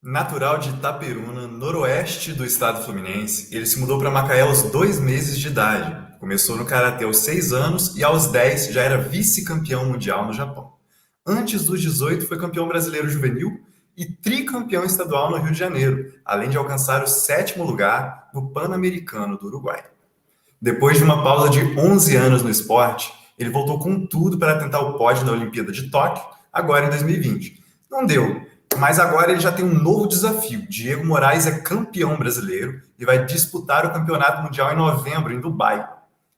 Natural de Itaperuna, noroeste do estado fluminense, ele se mudou para Macaé aos 2 meses de idade. Começou no karatê aos 6 anos e aos 10 já era vice-campeão mundial no Japão. Antes dos 18 foi campeão brasileiro juvenil e tricampeão estadual no Rio de Janeiro, além de alcançar o sétimo lugar no Pan-Americano do Uruguai. Depois de uma pausa de 11 anos no esporte, ele voltou com tudo para tentar o pódio na Olimpíada de Tóquio, agora em 2020. Não deu, mas agora ele já tem um novo desafio. Diego Moraes é campeão brasileiro e vai disputar o Campeonato Mundial em novembro, em Dubai.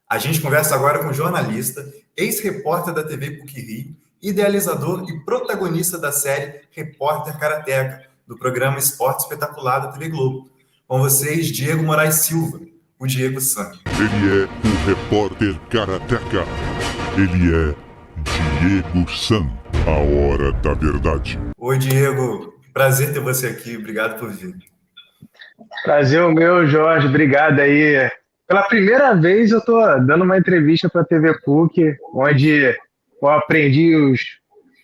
A gente conversa agora com o jornalista, ex-repórter da TV PUC-Rio, idealizador e protagonista da série Repórter Karateka, do programa Esporte Espetacular da TV Globo. Com vocês, Diego Moraes Silva, o Diego San. Ele é o Repórter Karateka. Ele é Diego San, a hora da verdade. Oi, Diego. Prazer ter você aqui. Obrigado por vir. Prazer o meu, Jorge. Obrigado aí. Pela primeira vez eu estou dando uma entrevista para a TV PUC, onde eu aprendi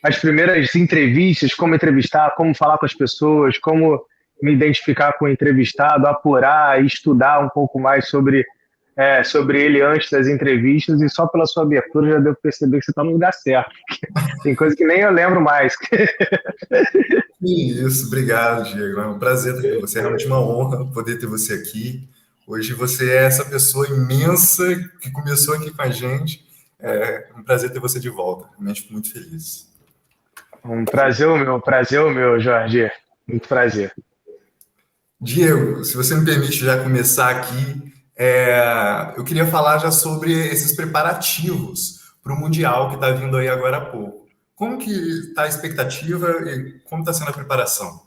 as primeiras entrevistas, como entrevistar, como falar com as pessoas, como me identificar com o entrevistado, apurar e estudar um pouco mais sobre ele antes das entrevistas, e só pela sua abertura já devo perceber que você está no lugar certo. Tem coisa que nem eu lembro mais. Isso, obrigado, Diego. É um prazer ter você. É realmente uma honra poder ter você aqui. Hoje você é essa pessoa imensa que começou aqui com a gente. É um prazer ter você de volta. Realmente fico muito feliz. Um prazer o meu, Jorge. Muito prazer. Diego, se você me permite já começar aqui, eu queria falar já sobre esses preparativos para o Mundial que está vindo aí agora há pouco. Como que está a expectativa e como está sendo a preparação?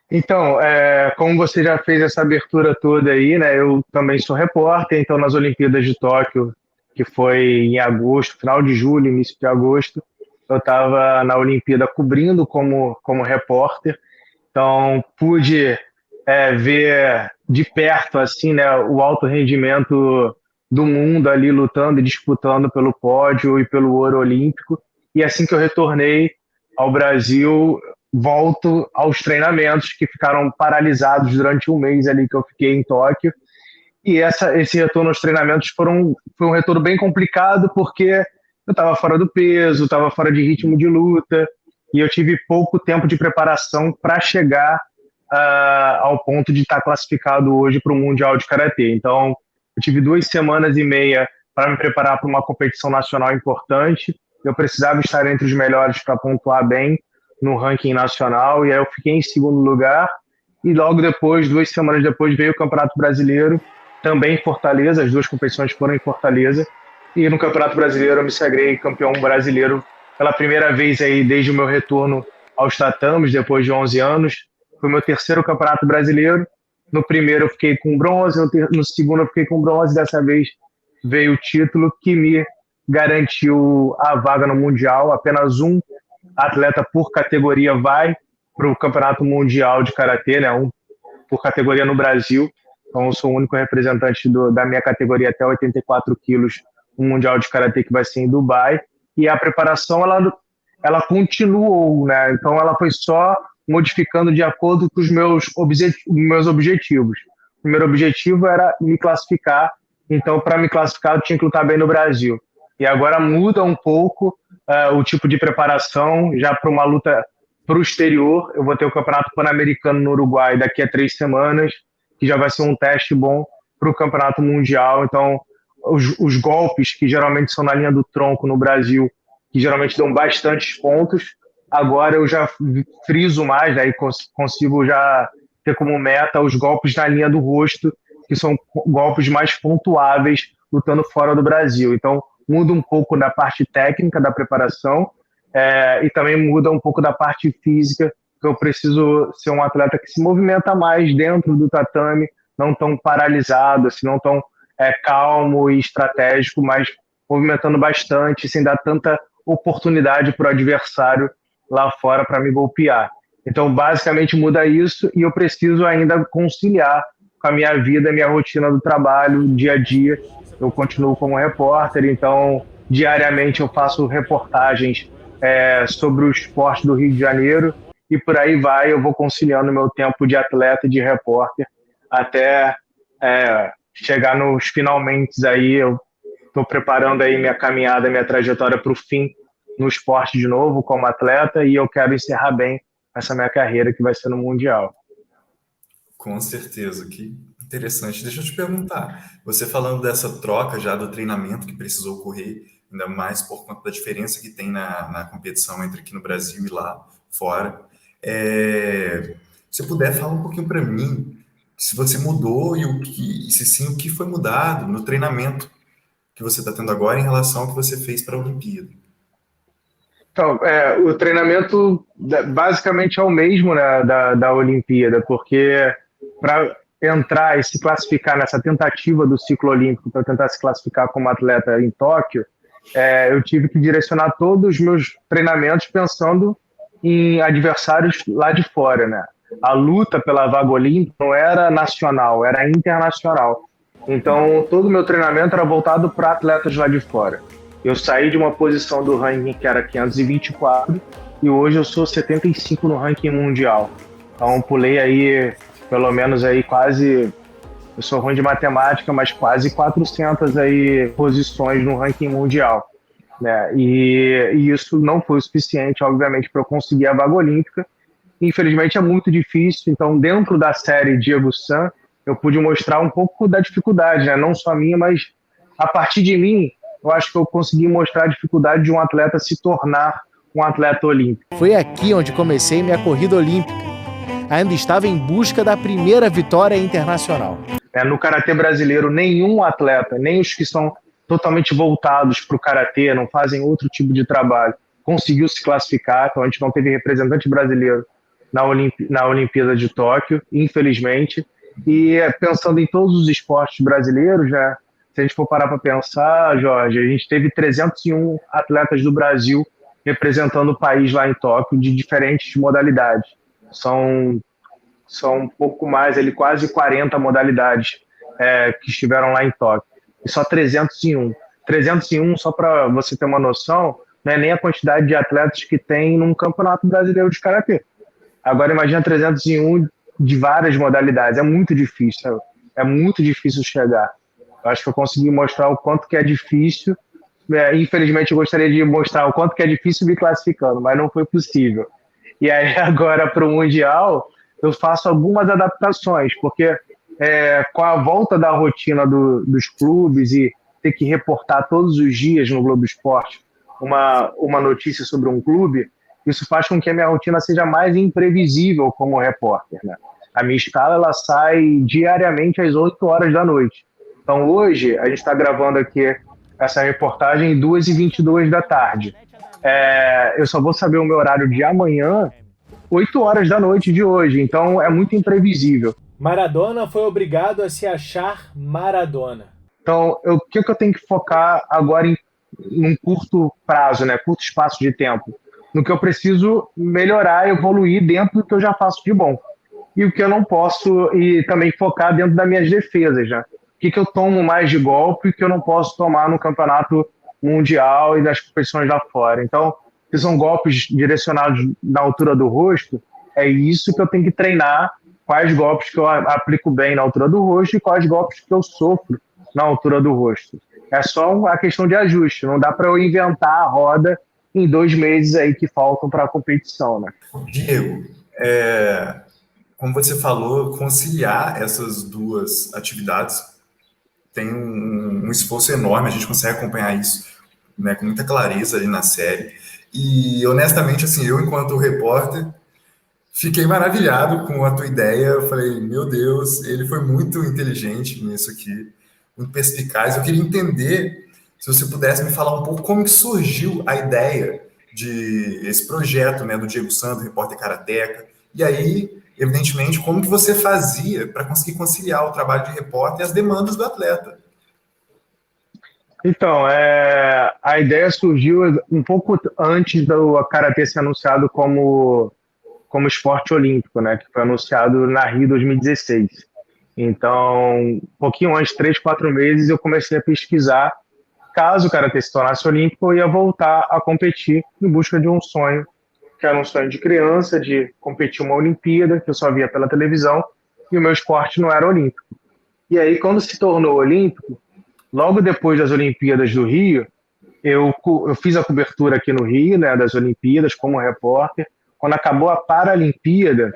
Então, como você já fez essa abertura toda aí, né? Eu também sou repórter, então nas Olimpíadas de Tóquio, que foi em agosto, final de julho, início de agosto, eu estava na Olimpíada cobrindo como repórter, então pude ver de perto assim, né, o alto rendimento do mundo ali lutando e disputando pelo pódio e pelo ouro olímpico. E assim que eu retornei ao Brasil, volto aos treinamentos que ficaram paralisados durante um mês ali que eu fiquei em Tóquio. E esse retorno aos treinamentos foi um retorno bem complicado, porque eu estava fora do peso, estava fora de ritmo de luta, e eu tive pouco tempo de preparação para chegar ao ponto de estar classificado hoje para o Mundial de Karatê. Então, eu tive 2 semanas e meia para me preparar para uma competição nacional importante. Eu precisava estar entre os melhores para pontuar bem no ranking nacional, e aí eu fiquei em segundo lugar, e logo depois, 2 semanas depois, veio o Campeonato Brasileiro, também em Fortaleza. As duas competições foram em Fortaleza, e no Campeonato Brasileiro eu me sagrei campeão brasileiro pela primeira vez aí desde o meu retorno aos tatames, depois de 11 anos. Foi o meu terceiro Campeonato Brasileiro. No primeiro eu fiquei com bronze, no segundo eu fiquei com bronze, dessa vez veio o título que me garantiu a vaga no Mundial. Apenas um atleta por categoria vai para o Campeonato Mundial de Karatê, né? Um por categoria no Brasil. Então eu sou o único representante da minha categoria até 84 quilos, um Mundial de Karatê que vai ser em Dubai. E a preparação, ela continuou, né? Então ela foi só modificando de acordo com os meus objetivos. O primeiro objetivo era me classificar, então para me classificar eu tinha que lutar bem no Brasil. E agora muda um pouco o tipo de preparação, já para uma luta para o exterior. Eu vou ter o Campeonato Pan-Americano no Uruguai daqui a 3 semanas, que já vai ser um teste bom para o Campeonato Mundial. Então, os golpes que geralmente são na linha do tronco no Brasil, que geralmente dão bastantes pontos, agora eu já friso mais, daí consigo já ter como meta os golpes na linha do rosto, que são golpes mais pontuáveis lutando fora do Brasil. Então, muda um pouco da parte técnica da preparação, e também muda um pouco da parte física, que eu preciso ser um atleta que se movimenta mais dentro do tatame, não tão paralisado, assim, não tão calmo e estratégico, mas movimentando bastante, sem dar tanta oportunidade para o adversário lá fora para me golpear. Então, basicamente, muda isso, e eu preciso ainda conciliar com a minha vida, minha rotina do trabalho, dia a dia. Eu continuo como repórter, então, diariamente eu faço reportagens sobre o esporte do Rio de Janeiro, e por aí vai, eu vou conciliando meu tempo de atleta e de repórter até chegar nos finalmente aí. Eu estou preparando aí minha caminhada, minha trajetória para o fim no esporte de novo como atleta, e eu quero encerrar bem essa minha carreira que vai ser no Mundial. Com certeza, que interessante. Deixa eu te perguntar, você falando dessa troca já do treinamento que precisou ocorrer, ainda mais por conta da diferença que tem na competição entre aqui no Brasil e lá fora, se puder falar um pouquinho para mim, se você mudou e se sim, o que foi mudado no treinamento que você está tendo agora em relação ao que você fez para a Olimpíada. Então, o treinamento basicamente é o mesmo, né, da Olimpíada, porque para entrar e se classificar nessa tentativa do ciclo olímpico, para tentar se classificar como atleta em Tóquio, eu tive que direcionar todos os meus treinamentos pensando em adversários lá de fora, né? A luta pela vaga olímpica não era nacional, era internacional. Então, todo o meu treinamento era voltado para atletas lá de fora. Eu saí de uma posição do ranking que era 524 e hoje eu sou 75 no ranking mundial. Então, pulei aí, pelo menos aí quase, eu sou ruim de matemática, mas quase 400 aí posições no ranking mundial, né? E isso não foi o suficiente, obviamente, para eu conseguir a vaga olímpica. Infelizmente é muito difícil, então dentro da série Diego San, eu pude mostrar um pouco da dificuldade, né? Não só minha, mas a partir de mim, eu acho que eu consegui mostrar a dificuldade de um atleta se tornar um atleta olímpico. Foi aqui onde comecei minha corrida olímpica. Ainda estava em busca da primeira vitória internacional. No karatê brasileiro, nenhum atleta, nem os que são totalmente voltados para o karatê, não fazem outro tipo de trabalho, conseguiu se classificar. Então a gente não teve representante brasileiro na Olimpíada de Tóquio, infelizmente. E pensando em todos os esportes brasileiros, né, se a gente for parar para pensar, Jorge, a gente teve 301 atletas do Brasil representando o país lá em Tóquio, de diferentes modalidades. São um pouco mais, quase 40 modalidades que estiveram lá em Tóquio. E só 301. 301, só para você ter uma noção, não é nem a quantidade de atletas que tem num campeonato brasileiro de karatê. Agora imagina 301 de várias modalidades. É muito difícil chegar. Eu acho que eu consegui mostrar o quanto que é difícil. Infelizmente, eu gostaria de mostrar o quanto que é difícil me classificando, mas não foi possível. E aí, agora, para o Mundial, eu faço algumas adaptações, porque com a volta da rotina dos clubes e ter que reportar todos os dias no Globo Esporte uma notícia sobre um clube, isso faz com que a minha rotina seja mais imprevisível como repórter, né? A minha escala ela sai diariamente às 8 horas da noite. Então, hoje, a gente está gravando aqui essa reportagem às 2h22 da tarde. Eu só vou saber o meu horário de amanhã, 8 horas da noite de hoje. Então, é muito imprevisível. Maradona foi obrigado a se achar Maradona. Então, o que eu tenho que focar agora num curto prazo, né? Curto espaço de tempo? No que eu preciso melhorar, evoluir dentro do que eu já faço de bom. E o que eu não posso, e também focar dentro das minhas defesas, né? O que eu tomo mais de golpe e o que eu não posso tomar no campeonato mundial e nas competições lá fora. Então, se são golpes direcionados na altura do rosto, é isso que eu tenho que treinar, quais golpes que eu aplico bem na altura do rosto e quais golpes que eu sofro na altura do rosto. É só a questão de ajuste, não dá para eu inventar a roda em 2 meses aí que faltam para a competição, né? Diego, como você falou, conciliar essas duas atividades tem um esforço enorme, a gente consegue acompanhar isso, né, com muita clareza ali na série. E, honestamente, assim, eu, enquanto repórter, fiquei maravilhado com a tua ideia. Eu falei, meu Deus, ele foi muito inteligente nisso aqui, muito perspicaz. Eu queria entender, se você pudesse me falar um pouco como que surgiu a ideia de esse projeto, né, do Diego San, do Repórter Karateka, e aí, evidentemente, como que você fazia para conseguir conciliar o trabalho de repórter e as demandas do atleta? Então, a ideia surgiu um pouco antes do Karatê ser anunciado como esporte olímpico, né, que foi anunciado na Rio 2016. Então, um pouquinho antes, 3, 4 meses, eu comecei a pesquisar. Caso o Karatê se tornasse olímpico, eu ia voltar a competir em busca de um sonho, que era um sonho de criança, de competir uma Olimpíada, que eu só via pela televisão, e o meu esporte não era olímpico. E aí, quando se tornou olímpico, logo depois das Olimpíadas do Rio, eu fiz a cobertura aqui no Rio, né, das Olimpíadas, como repórter. Quando acabou a Paralimpíada,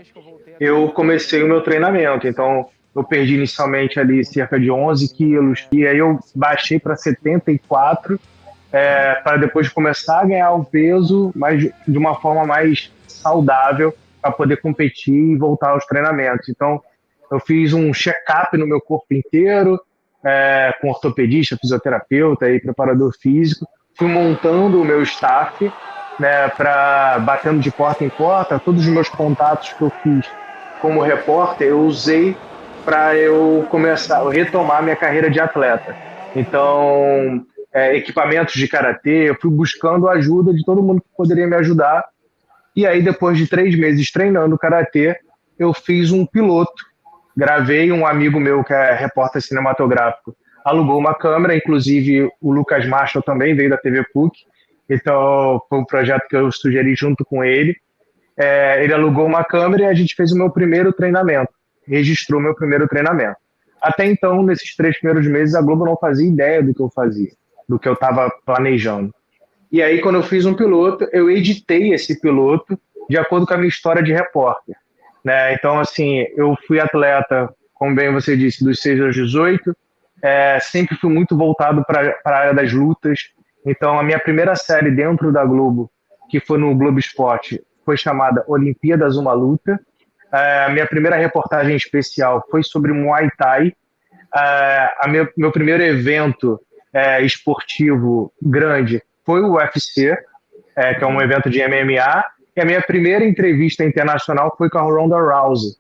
eu comecei o meu treinamento. Então, eu perdi inicialmente ali cerca de 11 quilos, e aí eu baixei para 74, para depois começar a ganhar o peso, mas de uma forma mais saudável, para poder competir e voltar aos treinamentos. Então, eu fiz um check-up no meu corpo inteiro, com ortopedista, fisioterapeuta e preparador físico. Fui montando o meu staff, né, batendo de porta em porta. Todos os meus contatos que eu fiz como repórter, eu usei para eu retomar minha carreira de atleta. Então, equipamentos de karatê, eu fui buscando a ajuda de todo mundo que poderia me ajudar. E aí, depois de 3 meses treinando karatê, eu fiz um piloto. Gravei, um amigo meu que é repórter cinematográfico, alugou uma câmera, inclusive o Lucas Marshall também veio da TV PUC, então foi um projeto que eu sugeri junto com ele. Ele alugou uma câmera e a gente fez o meu primeiro treinamento, registrou meu primeiro treinamento. Até então, nesses 3 primeiros meses, a Globo não fazia ideia do que eu fazia, do que eu estava planejando. E aí, quando eu fiz um piloto, eu editei esse piloto de acordo com a minha história de repórter. Né? Então, assim, eu fui atleta, como bem você disse, dos 6 aos 18, sempre fui muito voltado para a área das lutas. Então, a minha primeira série dentro da Globo, que foi no Globo Esporte, foi chamada Olimpíadas Uma Luta. A minha primeira reportagem especial foi sobre Muay Thai. Meu primeiro evento esportivo grande foi o UFC, que é um evento de MMA. E a minha primeira entrevista internacional foi com a Ronda Rousey,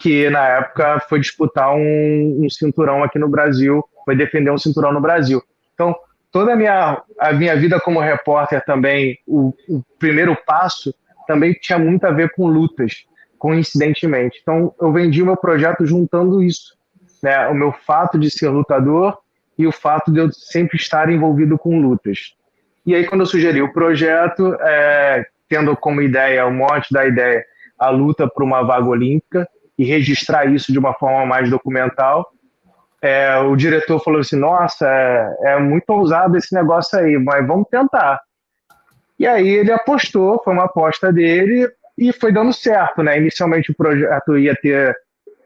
que na época foi disputar um cinturão aqui no Brasil, foi defender um cinturão no Brasil. Então, toda a minha vida como repórter também, o primeiro passo também tinha muito a ver com lutas, coincidentemente. Então, eu vendi o meu projeto juntando isso, né? O meu fato de ser lutador e o fato de eu sempre estar envolvido com lutas. E aí, quando eu sugeri o projeto, tendo como ideia, o mote da ideia, a luta por uma vaga olímpica e registrar isso de uma forma mais documental, o diretor falou assim, nossa, é muito ousado esse negócio aí, mas vamos tentar. E aí ele apostou, foi uma aposta dele e foi dando certo, né? Inicialmente o projeto ia ter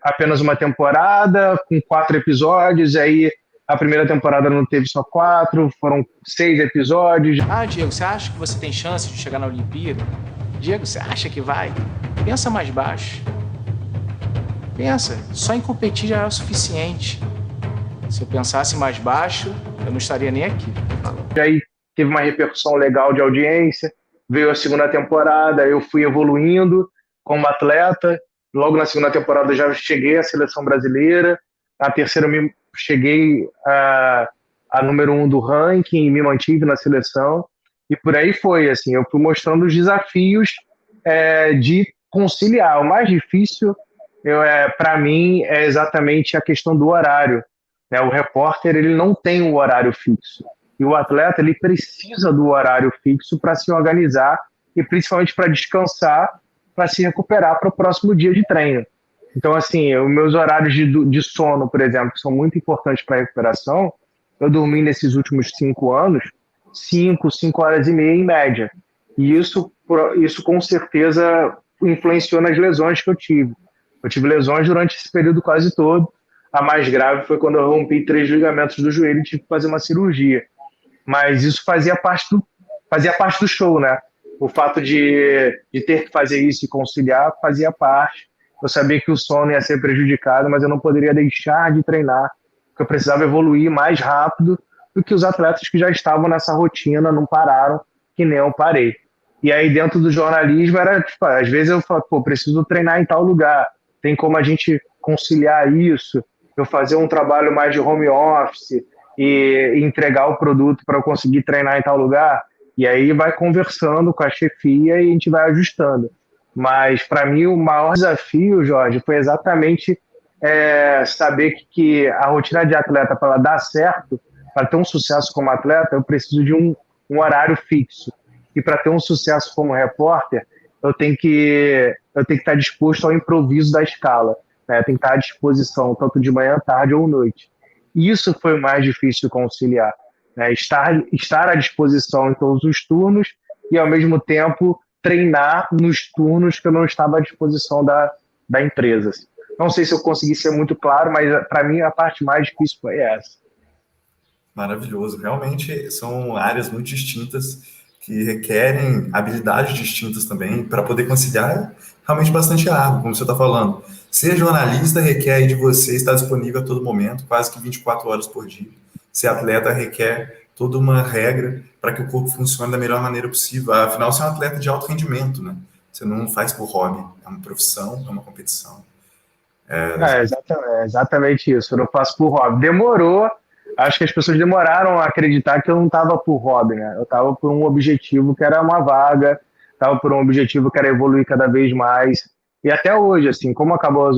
apenas uma temporada, com 4 episódios, aí a primeira temporada não teve só 4, foram 6 episódios. Diego, você acha que você tem chance de chegar na Olimpíada? Diego, você acha que vai? Pensa mais baixo. Pensa, só em competir já é o suficiente. Se eu pensasse mais baixo, eu não estaria nem aqui. E aí teve uma repercussão legal de audiência, veio a segunda temporada, eu fui evoluindo como atleta. Logo na segunda temporada eu já cheguei à seleção brasileira. Na terceira eu cheguei a número 1 do ranking e me mantive na seleção. E por aí foi, assim, eu fui mostrando os desafios de conciliar. O mais difícil, para mim, é exatamente a questão do horário. Né? O repórter, ele não tem um horário fixo. E o atleta, ele precisa do horário fixo para se organizar e principalmente para descansar, para se recuperar para o próximo dia de treino. Então, assim, os meus horários de sono, por exemplo, que são muito importantes para a recuperação, eu dormi nesses últimos 5 anos 5 horas e meia em média. E isso com certeza influenciou nas lesões que eu tive. Eu tive lesões durante esse período quase todo. A mais grave foi quando eu rompi 3 ligamentos do joelho e tive que fazer uma cirurgia. Mas isso fazia parte do show, né? O fato de ter que fazer isso e conciliar fazia parte. Eu sabia que o sono ia ser prejudicado, mas eu não poderia deixar de treinar, porque eu precisava evoluir mais rápido do que os atletas que já estavam nessa rotina, não pararam, que nem eu parei. E aí dentro do jornalismo era, tipo, às vezes eu falava, preciso treinar em tal lugar, tem como a gente conciliar isso, eu fazer um trabalho mais de home office e entregar o produto para eu conseguir treinar em tal lugar. E aí vai conversando com a chefia e a gente vai ajustando. Mas, para mim, o maior desafio, Jorge, foi exatamente saber que a rotina de atleta, para ela dar certo, para ter um sucesso como atleta, eu preciso de um horário fixo. E para ter um sucesso como repórter, eu tenho que estar disposto ao improviso da escala, né? Eu tenho que estar à disposição, tanto de manhã, tarde ou noite. Isso foi o mais difícil de conciliar, né? Estar à disposição em todos os turnos e, ao mesmo tempo, treinar nos turnos que eu não estava à disposição da empresa. Não sei se eu consegui ser muito claro, mas para mim a parte mais difícil foi essa. Maravilhoso. Realmente são áreas muito distintas que requerem habilidades distintas também para poder conciliar realmente bastante árduo, como você está falando. Ser jornalista requer aí de você estar disponível a todo momento, quase que 24 horas por dia. Ser atleta requer toda uma regra para que o corpo funcione da melhor maneira possível. Afinal, você é um atleta de alto rendimento, né? Você não faz por hobby, é uma profissão, é uma competição. Exatamente isso. Eu não faço por hobby. Demorou. Acho que as pessoas demoraram a acreditar que eu não estava por hobby, né? Eu estava por um objetivo que era uma vaga, estava por um objetivo que era evoluir cada vez mais. E até hoje, assim, como acabaram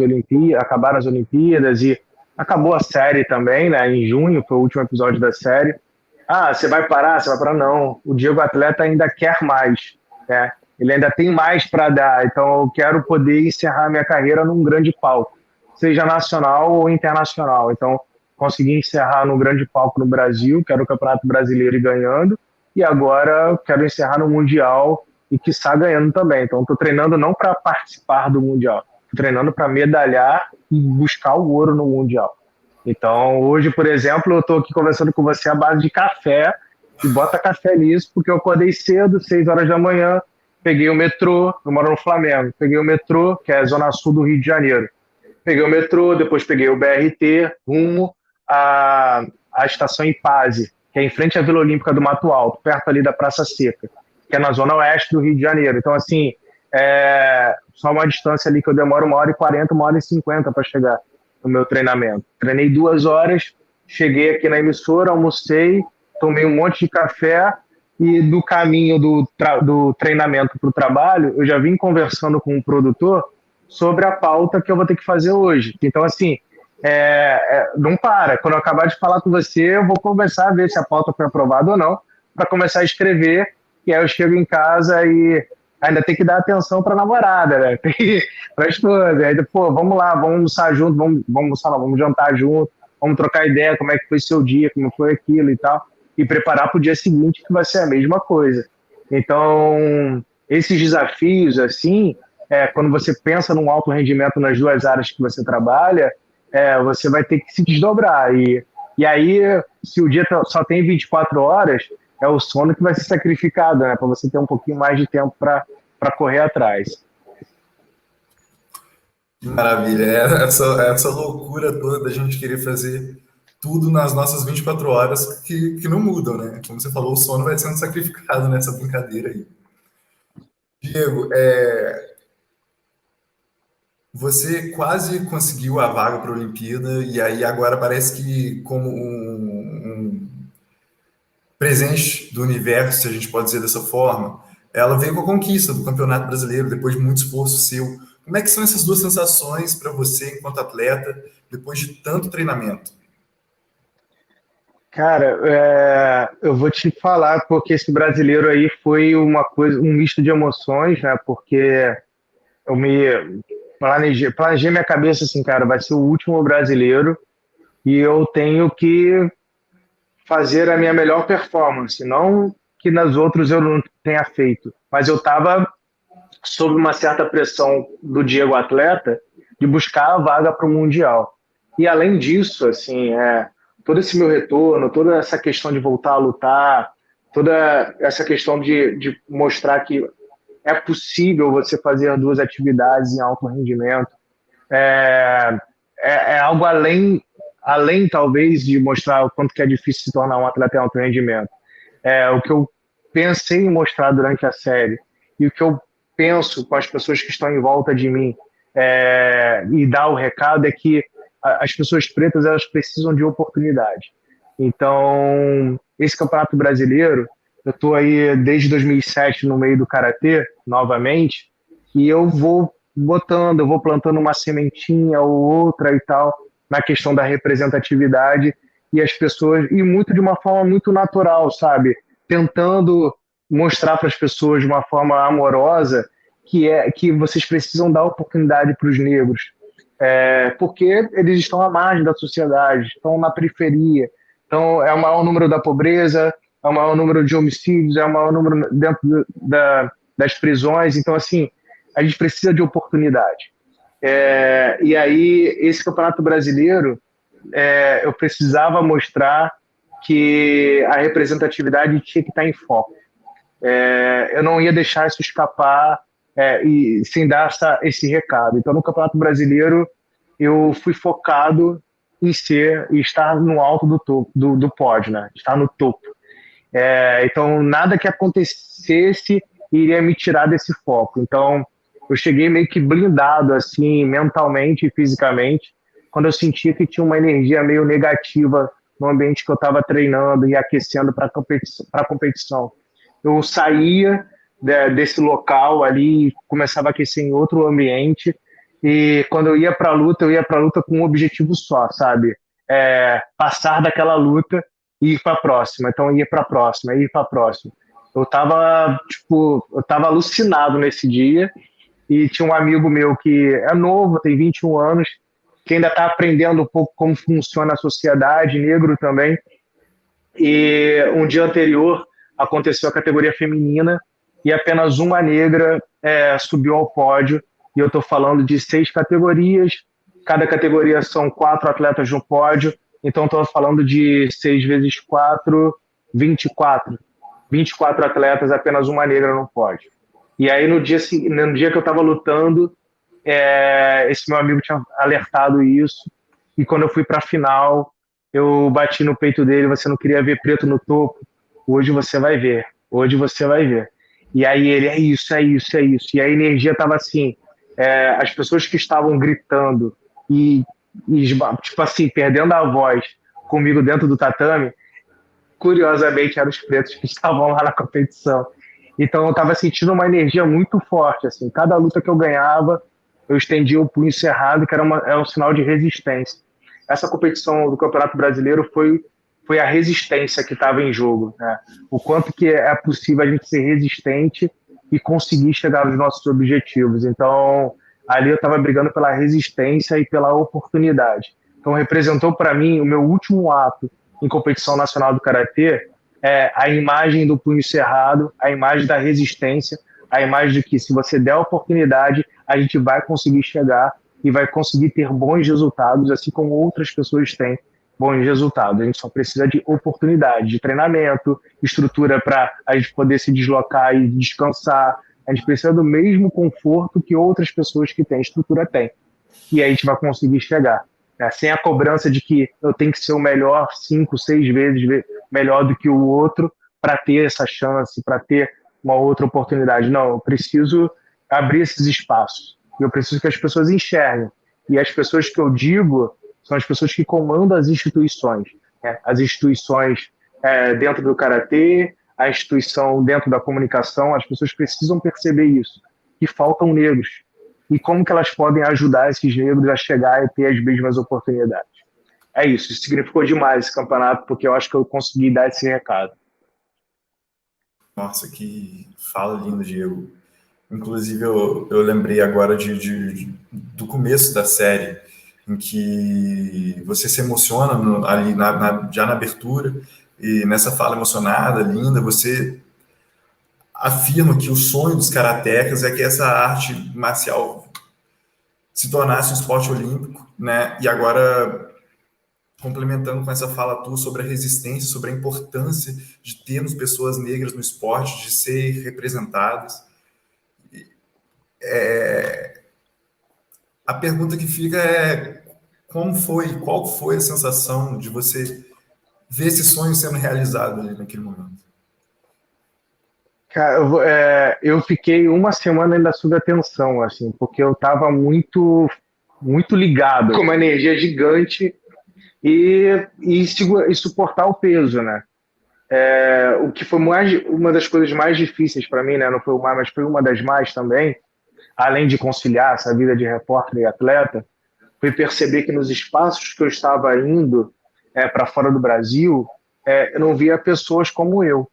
as Olimpíadas e acabou a série também, né? Em junho foi o último episódio da série. Ah, você vai parar? Você vai parar? Não. O Diego Atleta ainda quer mais, né? Ele ainda tem mais para dar. Então eu quero poder encerrar minha carreira num grande palco, seja nacional ou internacional. Então consegui encerrar no grande palco no Brasil, que era o Campeonato Brasileiro e ganhando, e agora quero encerrar no Mundial e quiçá ganhando também. Então estou treinando não para participar do Mundial, estou treinando para medalhar e buscar o ouro no Mundial. Então hoje, por exemplo, eu estou aqui conversando com você à base de café, e bota café nisso, porque eu acordei cedo, 6 horas da manhã, peguei o metrô, eu moro no Flamengo, peguei o metrô, que é a zona sul do Rio de Janeiro. Peguei o metrô, depois peguei o BRT, rumo à estação Ipase, que é em frente à Vila Olímpica do Mato Alto, perto ali da Praça Seca, que é na zona oeste do Rio de Janeiro. Então, assim, só uma distância ali que eu demoro 1h40, 1h50 para chegar no meu treinamento. Treinei 2 horas, cheguei aqui na emissora, almocei, tomei um monte de café e do caminho do treinamento para o trabalho, eu já vim conversando com o produtor sobre a pauta que eu vou ter que fazer hoje. Então, assim, não para. Quando eu acabar de falar com você, eu vou conversar, ver se a pauta foi aprovada ou não, para começar a escrever, e aí eu chego em casa e ainda tem que dar atenção para a namorada, né? Para a esposa. Aí, pô, vamos lá, vamos almoçar junto, vamos jantar junto, vamos trocar ideia, como é que foi seu dia, como foi aquilo e tal, e preparar para o dia seguinte, que vai ser a mesma coisa. Então, esses desafios, assim, quando você pensa num alto rendimento nas 2 áreas que você trabalha, você vai ter que se desdobrar. E aí, se o dia só tem 24 horas, é o sono que vai ser sacrificado, né? Para você ter um pouquinho mais de tempo para correr atrás. Que maravilha. Essa loucura toda da gente querer fazer tudo nas nossas 24 horas que não mudam, né? Como você falou, o sono vai sendo sacrificado nessa brincadeira aí. Diego, você quase conseguiu a vaga para a Olimpíada e aí agora parece que como um presente do universo, se a gente pode dizer dessa forma, ela veio com a conquista do Campeonato Brasileiro depois de muito esforço seu. Como é que são essas duas sensações para você enquanto atleta depois de tanto treinamento? Cara, eu vou te falar porque esse brasileiro aí foi um misto de emoções, né? Porque eu me planejei minha cabeça assim, cara, vai ser o último brasileiro e eu tenho que fazer a minha melhor performance, não que nas outras eu não tenha feito, mas eu estava sob uma certa pressão do Diego Atleta de buscar a vaga para o Mundial. E além disso, assim, todo esse meu retorno, toda essa questão de voltar a lutar, toda essa questão de mostrar que é possível você fazer 2 atividades em alto rendimento, é algo além talvez de mostrar o quanto que é difícil se tornar um atleta em alto rendimento. O que eu pensei em mostrar durante a série e o que eu penso com as pessoas que estão em volta de mim e dar o recado é que as pessoas pretas elas precisam de oportunidade. Então, esse Campeonato Brasileiro, eu estou aí desde 2007 no meio do Karatê, novamente, e eu vou plantando uma sementinha ou outra e tal, na questão da representatividade, e as pessoas, e muito de uma forma muito natural, sabe? Tentando mostrar para as pessoas de uma forma amorosa que vocês precisam dar oportunidade para os negros, porque eles estão à margem da sociedade, estão na periferia, então é o maior número da pobreza, é o maior número de homicídios, é o maior número dentro das prisões, então assim, a gente precisa de oportunidade. E aí, esse Campeonato Brasileiro, eu precisava mostrar que a representatividade tinha que estar em foco. Eu não ia deixar isso escapar e sem dar esse recado. Então, no Campeonato Brasileiro, eu fui focado em estar no alto do pódio, né? Estar no topo. Então, nada que acontecesse iria me tirar desse foco. Então, eu cheguei meio que blindado, assim, mentalmente e fisicamente, quando eu sentia que tinha uma energia meio negativa no ambiente que eu estava treinando e aquecendo para a competição. Eu saía desse local ali e começava a aquecer em outro ambiente, e quando eu ia para a luta com um objetivo só, sabe? Passar daquela luta e ir para a próxima. Então, ir para a próxima, ir para a próxima. Eu tava alucinado nesse dia, e tinha um amigo meu que é novo, tem 21 anos, que ainda está aprendendo um pouco como funciona a sociedade, negro também. E um dia anterior aconteceu a categoria feminina e apenas uma negra subiu ao pódio. E eu estou falando de 6 categorias, cada categoria são 4 atletas no pódio, então estou falando de 6 vezes 4, 24. 24 atletas, apenas uma negra no pódio. E aí, no dia que eu estava lutando, esse meu amigo tinha alertado isso, e quando eu fui para a final, eu bati no peito dele: você não queria ver preto no topo? Hoje você vai ver, hoje você vai ver. E aí ele: é isso. E a energia estava assim, as pessoas que estavam gritando e tipo assim, perdendo a voz comigo dentro do tatame, curiosamente eram os pretos que estavam lá na competição. Então eu estava sentindo uma energia muito forte, assim. Cada luta que eu ganhava, eu estendia o punho cerrado, que era um sinal de resistência. Essa competição do Campeonato Brasileiro foi a resistência que estava em jogo, né? O quanto que é possível a gente ser resistente e conseguir chegar nos nossos objetivos. Então, ali eu estava brigando pela resistência e pela oportunidade. Então, representou para mim o meu último ato em competição nacional do Karatê, a imagem do punho cerrado, a imagem da resistência, a imagem de que se você der a oportunidade, a gente vai conseguir chegar e vai conseguir ter bons resultados, assim como outras pessoas têm bons resultados. A gente só precisa de oportunidade, de treinamento, estrutura para a gente poder se deslocar e descansar. A gente precisa do mesmo conforto que outras pessoas que têm estrutura têm. E aí a gente vai conseguir chegar. Sem a cobrança de que eu tenho que ser o melhor 5, 6 vezes melhor do que o outro para ter essa chance, para ter uma outra oportunidade. Não, eu preciso abrir esses espaços. Eu preciso que as pessoas enxerguem. E as pessoas que eu digo são as pessoas que comandam as instituições. As instituições dentro do Karatê, a instituição dentro da comunicação. As pessoas precisam perceber isso, que faltam negros. E como que elas podem ajudar esses negros a chegar e ter as mesmas oportunidades. É isso significou demais esse campeonato, porque eu acho que eu consegui dar esse recado. Nossa, que fala linda, Diego. Inclusive, eu lembrei agora do começo da série, em que você se emociona ali já na abertura, e nessa fala emocionada, linda, você afirma que o sonho dos karatecas é que essa arte marcial se tornasse um esporte olímpico, né? E agora, complementando com essa fala tua sobre a resistência, sobre a importância de termos pessoas negras no esporte, de ser representadas. A pergunta que fica é: qual foi a sensação de você ver esse sonho sendo realizado ali naquele momento? Cara, eu fiquei uma semana ainda sob atenção, assim, porque eu estava muito, muito ligado, com uma energia gigante e suportar o peso, né? O que foi uma das coisas mais difíceis para mim, né? Não foi uma, mas foi uma das mais também, além de conciliar essa vida de repórter e atleta, foi perceber que nos espaços que eu estava indo para fora do Brasil, eu não via pessoas como eu.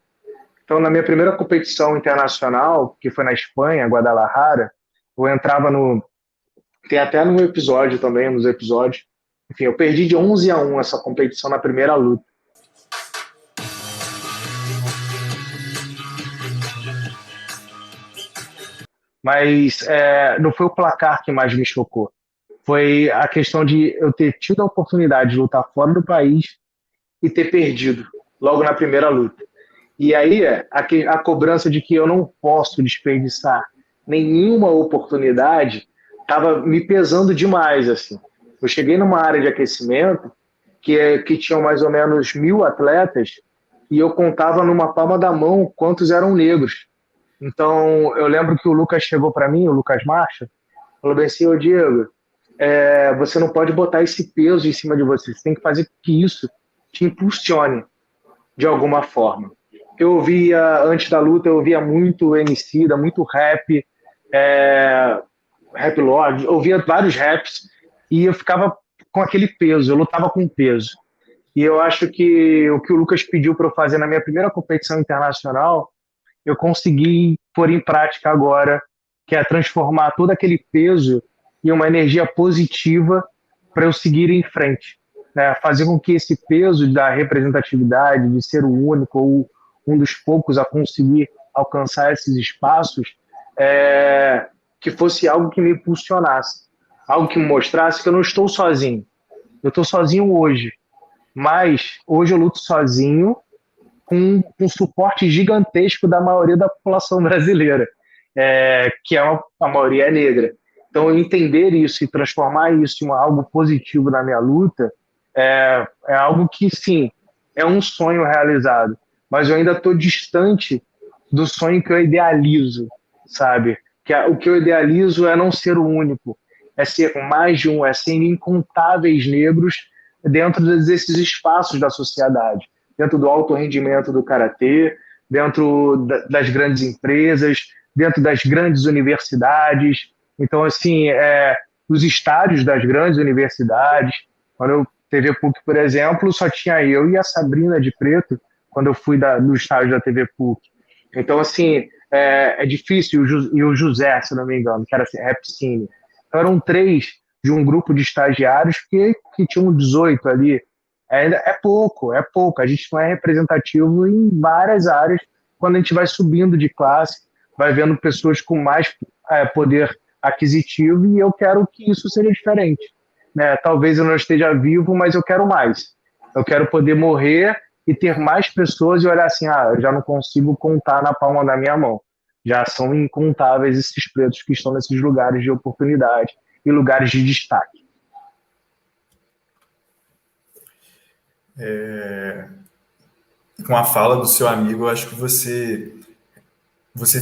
Então, na minha primeira competição internacional, que foi na Espanha, Guadalajara, eu entrava no... Tem até no episódio também, nos episódios. Enfim, eu perdi de 11-1 essa competição na primeira luta. Mas não foi o placar que mais me chocou. Foi a questão de eu ter tido a oportunidade de lutar fora do país e ter perdido logo na primeira luta. E aí a cobrança de que eu não posso desperdiçar nenhuma oportunidade estava me pesando demais, assim. Eu cheguei numa área de aquecimento que tinham mais ou menos 1.000 atletas e eu contava numa palma da mão quantos eram negros. Então, eu lembro que o Lucas chegou para mim, o Lucas Marcha, falou bem assim: ô Diego, você não pode botar esse peso em cima de você, você tem que fazer que isso te impulsione de alguma forma. Eu ouvia, antes da luta, eu ouvia muito Emicida, muito rap, Rap Lord, eu ouvia vários raps e eu ficava com aquele peso, eu lutava com peso. E eu acho que o que o Lucas pediu para eu fazer na minha primeira competição internacional, eu consegui pôr em prática agora, que é transformar todo aquele peso em uma energia positiva para eu seguir em frente. Né? Fazer com que esse peso da representatividade, de ser o único ou um dos poucos a conseguir alcançar esses espaços, que fosse algo que me impulsionasse, algo que me mostrasse que eu não estou sozinho. Eu estou sozinho hoje, mas hoje eu luto sozinho com um suporte gigantesco da maioria da população brasileira, que a maioria é negra. Então, entender isso e transformar isso em algo positivo na minha luta é algo que, sim, é um sonho realizado, mas eu ainda estou distante do sonho que eu idealizo, sabe? O que eu idealizo é não ser o único, é ser mais de um, é ser incontáveis negros dentro desses espaços da sociedade, dentro do alto rendimento do karatê, dentro das grandes empresas, dentro das grandes universidades. Então, assim, os estádios das grandes universidades, quando eu TV PUC, por exemplo, só tinha eu e a Sabrina de Preto, quando eu fui do estádio da TV PUC. Então, assim, é difícil, e o José, se não me engano, que era Repcine. Então, eram 3 de um grupo de estagiários que tinham 18 ali. É pouco. A gente não é representativo em várias áreas. Quando a gente vai subindo de classe, vai vendo pessoas com mais poder aquisitivo, e eu quero que isso seja diferente. Né? Talvez eu não esteja vivo, mas eu quero mais. Eu quero poder morrer e ter mais pessoas e olhar assim: eu já não consigo contar na palma da minha mão. Já são incontáveis esses pretos que estão nesses lugares de oportunidade e lugares de destaque. Com a fala do seu amigo, eu acho que você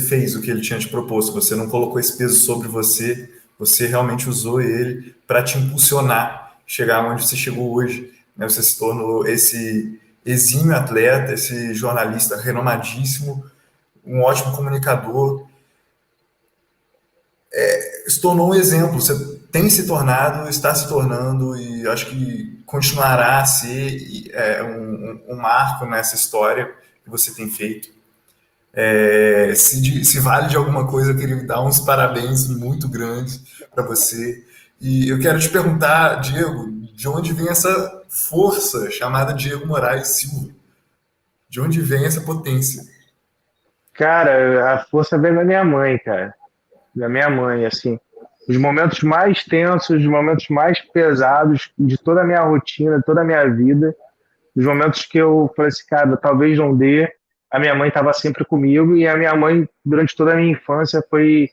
fez o que ele tinha te proposto. Você não colocou esse peso sobre você, você realmente usou ele para te impulsionar, chegar onde você chegou hoje. Né? Você se tornou esse exímio atleta, esse jornalista renomadíssimo, um ótimo comunicador. Se tornou um exemplo. Você tem se tornado, está se tornando, e acho que continuará a ser um marco nessa história que você tem feito. Se vale de alguma coisa, eu queria dar uns parabéns muito grandes para você. E eu quero te perguntar, Diego, de onde vem essa força chamada Diego Moraes Silva? De onde vem essa potência? Cara, a força vem da minha mãe, cara. Da minha mãe, assim. Os momentos mais tensos, os momentos mais pesados de toda a minha rotina, de toda a minha vida, os momentos que eu falei assim: cara, talvez não dê, a minha mãe estava sempre comigo, e a minha mãe, durante toda a minha infância, foi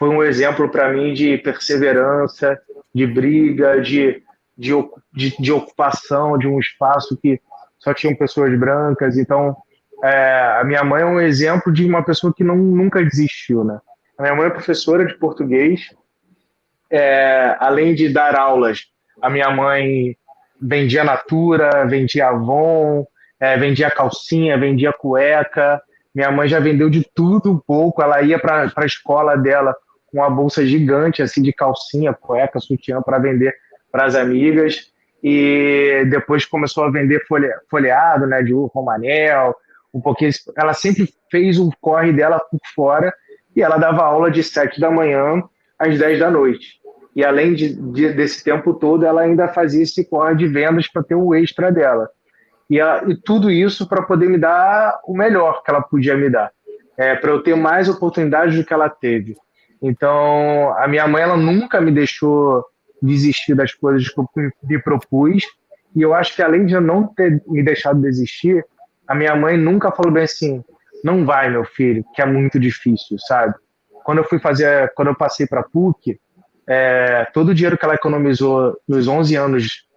um exemplo para mim de perseverança, de briga, de ocupação de um espaço que só tinham pessoas brancas. Então, a minha mãe é um exemplo de uma pessoa que nunca desistiu, né? A minha mãe é professora de português. Além de dar aulas, a minha mãe vendia Natura, vendia Avon, vendia calcinha, vendia cueca. Minha mãe já vendeu de tudo um pouco. Ela ia para a escola dela com uma bolsa gigante assim de calcinha, cueca, sutiã para vender para as amigas. E depois começou a vender folheado, né, de Romanel, um pouquinho. Ela sempre fez o corre dela por fora e ela dava aula de 7 da manhã às 10 da noite. E além desse tempo todo, ela ainda fazia esse corre de vendas para ter o extra dela. E tudo isso para poder me dar o melhor que ela podia me dar, para eu ter mais oportunidades do que ela teve. Então, a minha mãe ela nunca me deixou desistir das coisas que eu me propus, e eu acho que além de eu não ter me deixado desistir, a minha mãe nunca falou bem assim, não vai, meu filho, que é muito difícil, sabe? Quando eu passei para a PUC, todo o dinheiro que ela economizou nos 11 anos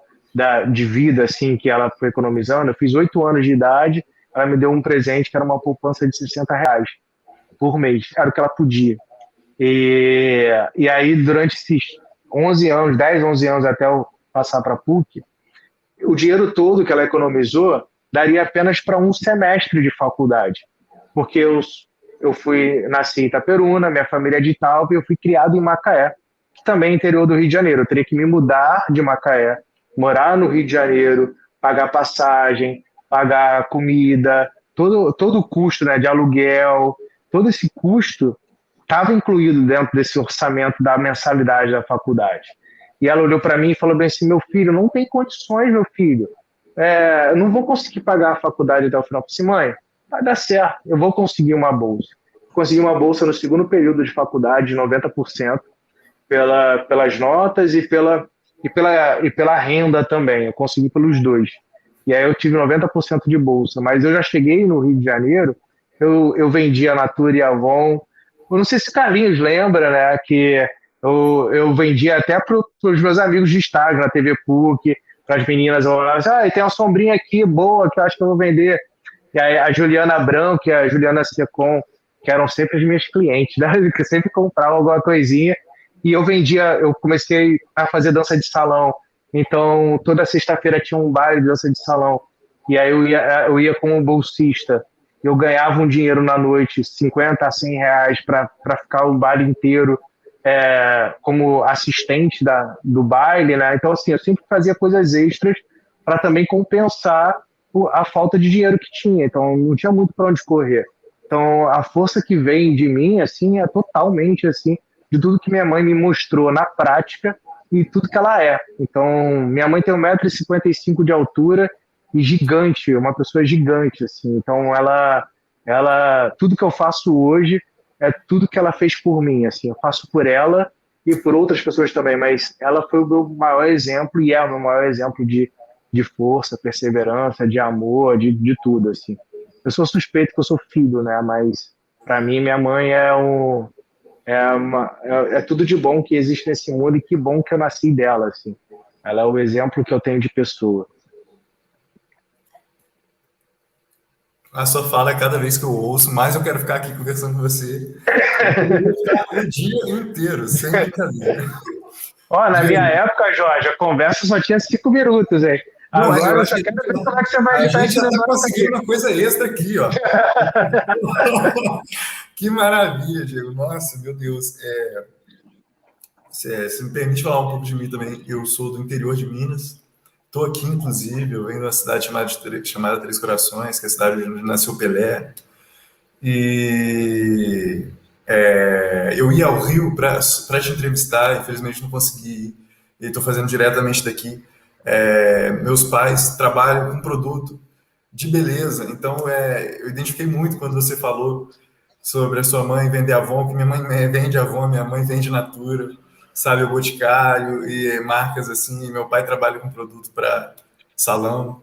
de vida, assim, que ela foi economizando, eu fiz 8 anos de idade, ela me deu um presente que era uma poupança de R$ 60 por mês, era o que ela podia. E aí, durante esses 11 anos, 10, 11 anos até eu passar para a PUC, o dinheiro todo que ela economizou daria apenas para um semestre de faculdade, porque eu nasci em Itaperuna, minha família é de Itaúba, e eu fui criado em Macaé, que também é interior do Rio de Janeiro. Eu teria que me mudar de Macaé, morar no Rio de Janeiro, pagar passagem, pagar comida, todo o custo, né, de aluguel, todo esse custo estava incluído dentro desse orçamento da mensalidade da faculdade. E ela olhou para mim e falou bem assim, meu filho, não tem condições, meu filho. Eu não vou conseguir pagar a faculdade até o final. Eu disse, mãe, vai dar certo, eu vou conseguir uma bolsa. Consegui uma bolsa no segundo período de faculdade, de 90%, pelas notas e pela renda também. Eu consegui pelos dois. E aí eu tive 90% de bolsa. Mas eu já cheguei no Rio de Janeiro, eu vendia a Natura e Avon. Eu não sei se o Carlinhos lembra, né, que eu vendia até para os meus amigos de estágio na TV PUC, para as meninas, eu falava assim, tem uma sombrinha aqui boa que eu acho que eu vou vender. E aí a Juliana Branco e a Juliana Secom, que eram sempre as minhas clientes, né, que sempre compravam alguma coisinha. E eu comecei a fazer dança de salão. Então, toda sexta-feira tinha um baile de dança de salão. E aí eu ia como bolsista. Eu ganhava um dinheiro na noite, 50 a 100 reais, para ficar o baile inteiro como assistente do baile, né? Então, assim, eu sempre fazia coisas extras para também compensar a falta de dinheiro que tinha. Então, não tinha muito para onde correr. Então, a força que vem de mim, assim, é totalmente, assim, de tudo que minha mãe me mostrou na prática e tudo que ela é. Então, minha mãe tem 1,55 m de altura e gigante, uma pessoa gigante, assim. Então, tudo que eu faço hoje é tudo que ela fez por mim, assim. Eu faço por ela e por outras pessoas também, mas ela foi o meu maior exemplo e é o meu maior exemplo de força, perseverança, de amor, de tudo, assim. Eu sou suspeito que eu sou filho, né? Mas, para mim, minha mãe é tudo de bom que existe nesse mundo e que bom que eu nasci dela, assim. Ela é o exemplo que eu tenho de pessoa. A sua fala, cada vez que eu ouço, mais eu quero ficar aqui conversando com você. Eu queria ficar o dia inteiro, sem brincadeira. Na minha época, Jorge, a conversa só tinha 5 minutos, hein? Agora eu só quero ver como é que você vai a editar gente esse já está negócio conseguindo aqui. uma coisa extra aqui, ó. Que maravilha, Diego. Nossa, meu Deus. Se me permite falar um pouco de mim também, eu sou do interior de Minas. Estou aqui, inclusive, eu venho de uma cidade chamada Três Corações, que é a cidade onde nasceu Pelé. E eu ia ao Rio para te entrevistar, infelizmente não consegui ir. E estou fazendo diretamente daqui. Meus pais trabalham com produto de beleza, então eu identifiquei muito quando você falou sobre a sua mãe vender Avon, que minha mãe vende Avon, minha mãe vende Natura, sabe, o Boticário e marcas assim, e meu pai trabalha com produto para salão,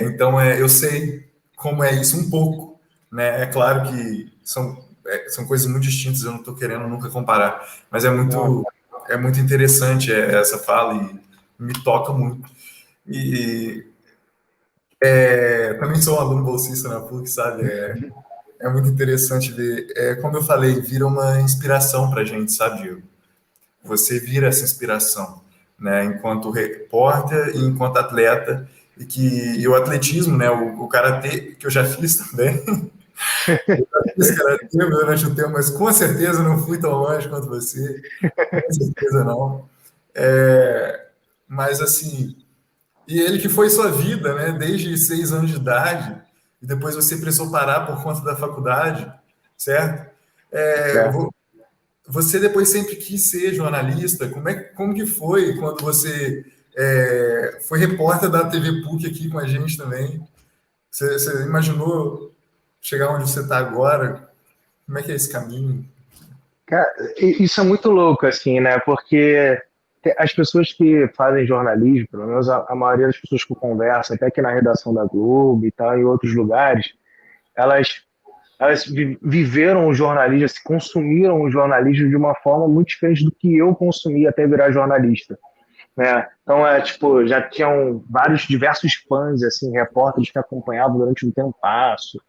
então eu sei como é isso um pouco, né? É claro que são coisas muito distintas, eu não estou querendo nunca comparar, mas é muito interessante essa fala e me toca muito. E também sou um aluno bolsista na PUC, sabe? É muito interessante ver. Como eu falei, vira uma inspiração para a gente, sabe, Diego? Você vira essa inspiração, né? Enquanto repórter e enquanto atleta. E o atletismo, né? O karatê, que eu já fiz também. Eu já fiz karatê durante um tempo, mas com certeza não fui tão longe quanto você. Com certeza não. Mas, assim, e ele que foi sua vida, né? Desde 6 anos de idade, e depois você precisou parar por conta da faculdade, certo? certo? Você depois sempre quis ser jornalista. Como que foi quando você foi repórter da TV PUC aqui com a gente também? Você imaginou chegar onde você está agora? Como é que é esse caminho? Cara, isso é muito louco, assim, né? Porque as pessoas que fazem jornalismo, pelo menos a maioria das pessoas que eu converso, até aqui na redação da Globo e tal, em outros lugares, elas, elas viveram o jornalismo, se consumiram o jornalismo de uma forma muito diferente do que eu consumi até virar jornalista, né? Então, tipo, já tinham diversos fãs, assim, repórteres que acompanhavam durante um tempasso,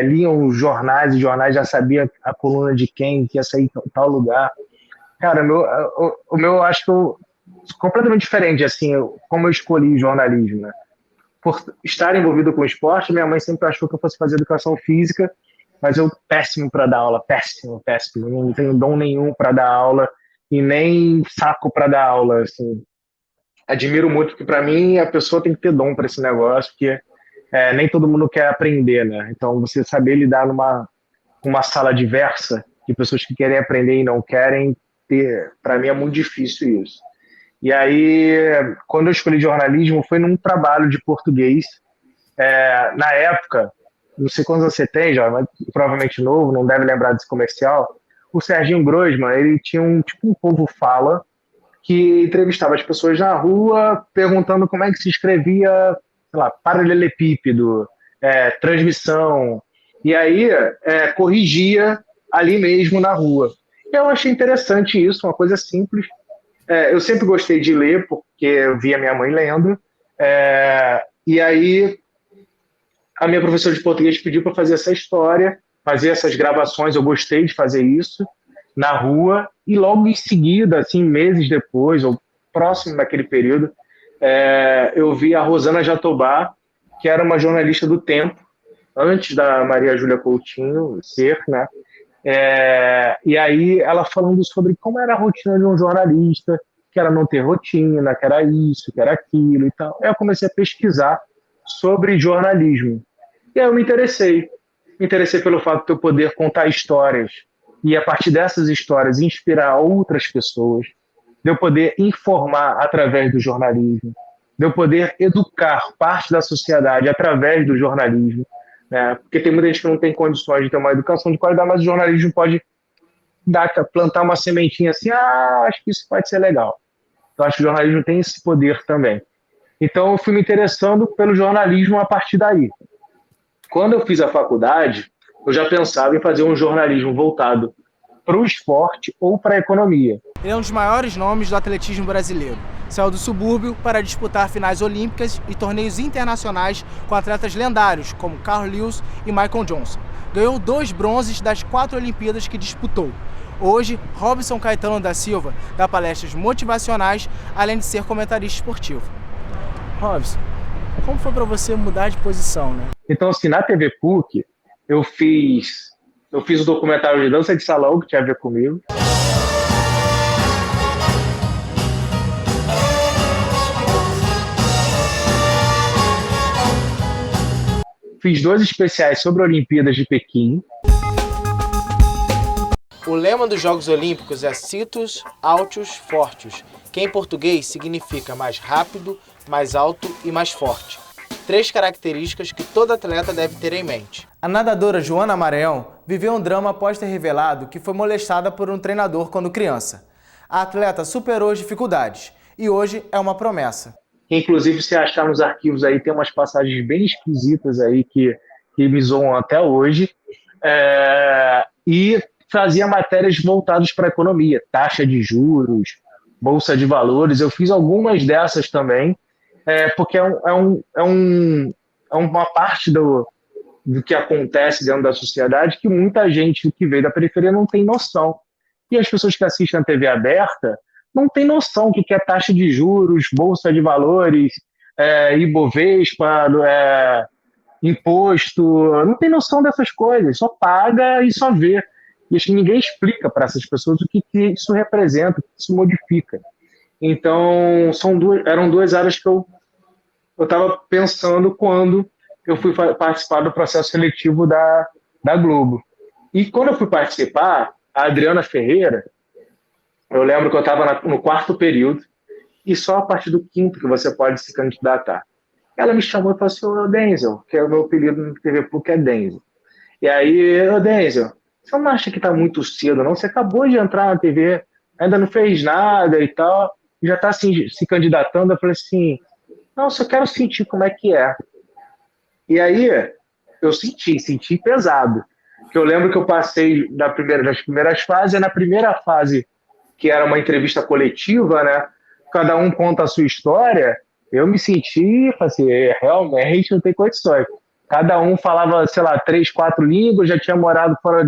liam os jornais, e jornais já sabia a coluna de quem que ia sair em tal lugar. Cara, o meu, eu acho que completamente diferente, assim, como eu escolhi jornalismo, né? Por estar envolvido com esporte, minha mãe sempre achou que eu fosse fazer educação física, mas eu péssimo para dar aula, péssimo, péssimo, não tenho dom nenhum para dar aula e nem saco para dar aula, assim. Admiro muito, porque para mim a pessoa tem que ter dom para esse negócio, porque nem todo mundo quer aprender, né? Então você saber lidar numa sala diversa de pessoas que querem aprender e não querem ter, para mim é muito difícil isso. E aí, quando eu escolhi jornalismo, foi num trabalho de português. Na época, não sei quantos você tem, já, mas provavelmente novo, não deve lembrar desse comercial. O Serginho Grosman, ele tinha tipo um povo fala, que entrevistava as pessoas na rua perguntando como é que se escrevia, sei lá, paralelepípedo, transmissão, e aí corrigia ali mesmo na rua. Eu achei interessante isso, uma coisa simples. Eu sempre gostei de ler, porque eu via minha mãe lendo, e aí a minha professora de português pediu para fazer essa história, fazer essas gravações, eu gostei de fazer isso, na rua, e logo em seguida, assim, meses depois, ou próximo daquele período, eu vi a Rosana Jatobá, que era uma jornalista do Tempo, antes da Maria Júlia Coutinho ser, né? E aí ela falando sobre como era a rotina de um jornalista, que era não ter rotina, que era isso, que era aquilo e tal. Aí eu comecei a pesquisar sobre jornalismo. E aí eu me interessei. Me interessei pelo fato de eu poder contar histórias e, a partir dessas histórias, inspirar outras pessoas, de eu poder informar através do jornalismo, de eu poder educar parte da sociedade através do jornalismo, né? Porque tem muita gente que não tem condições de ter uma educação de qualidade, mas o jornalismo pode plantar uma sementinha assim, acho que isso pode ser legal. Então, acho que o jornalismo tem esse poder também. Então, eu fui me interessando pelo jornalismo a partir daí. Quando eu fiz a faculdade, eu já pensava em fazer um jornalismo voltado para o esporte ou para a economia. Ele é um dos maiores nomes do atletismo brasileiro. Saiu do subúrbio para disputar finais olímpicas e torneios internacionais com atletas lendários como Carl Lewis e Michael Johnson. Ganhou 2 bronzes das 4 Olimpíadas que disputou. Hoje, Robson Caetano da Silva dá palestras motivacionais, além de ser comentarista esportivo. Robson, como foi para você mudar de posição, né? Então, assim, na TV PUC, eu fiz o documentário de dança de salão, que tinha a ver comigo. Fiz 2 especiais sobre Olimpíadas de Pequim. O lema dos Jogos Olímpicos é Situs Altius Fortius, que em português significa mais rápido, mais alto e mais forte. 3 características que todo atleta deve ter em mente. A nadadora Joana Maranhão viveu um drama após ter revelado que foi molestada por um treinador quando criança. A atleta superou as dificuldades e hoje é uma promessa. Inclusive, se achar nos arquivos aí, tem umas passagens bem esquisitas aí que me zoam até hoje. E fazia matérias voltadas para a economia, taxa de juros, bolsa de valores. Eu fiz algumas dessas também, porque é uma parte do que acontece dentro da sociedade que muita gente que veio da periferia não tem noção. E as pessoas que assistem a TV aberta não têm noção do que é taxa de juros, bolsa de valores, Ibovespa, imposto, não tem noção dessas coisas, só paga e só vê. E acho que ninguém explica para essas pessoas o que isso representa, o que isso modifica. Então, eram 2 áreas que eu estava pensando quando eu fui participar do processo seletivo da Globo. E quando eu fui participar, a Adriana Ferreira, eu lembro que eu estava no quarto período, e só a partir do quinto que você pode se candidatar. Ela me chamou e falou assim: ô Denzel, que é o meu apelido no TV PUC, é Denzel. E aí, ô Denzel, você não acha que está muito cedo, não? Você acabou de entrar na TV, ainda não fez nada e tal, já está assim, se candidatando. Eu falei assim: não, só quero sentir como é que é. E aí, eu senti pesado. Que eu lembro que eu passei das primeiras fases, e na primeira fase, que era uma entrevista coletiva, né? Cada um conta a sua história, eu me senti, assim, realmente não tem condições. Cada um falava, sei lá, 3, 4 línguas, já tinha morado fora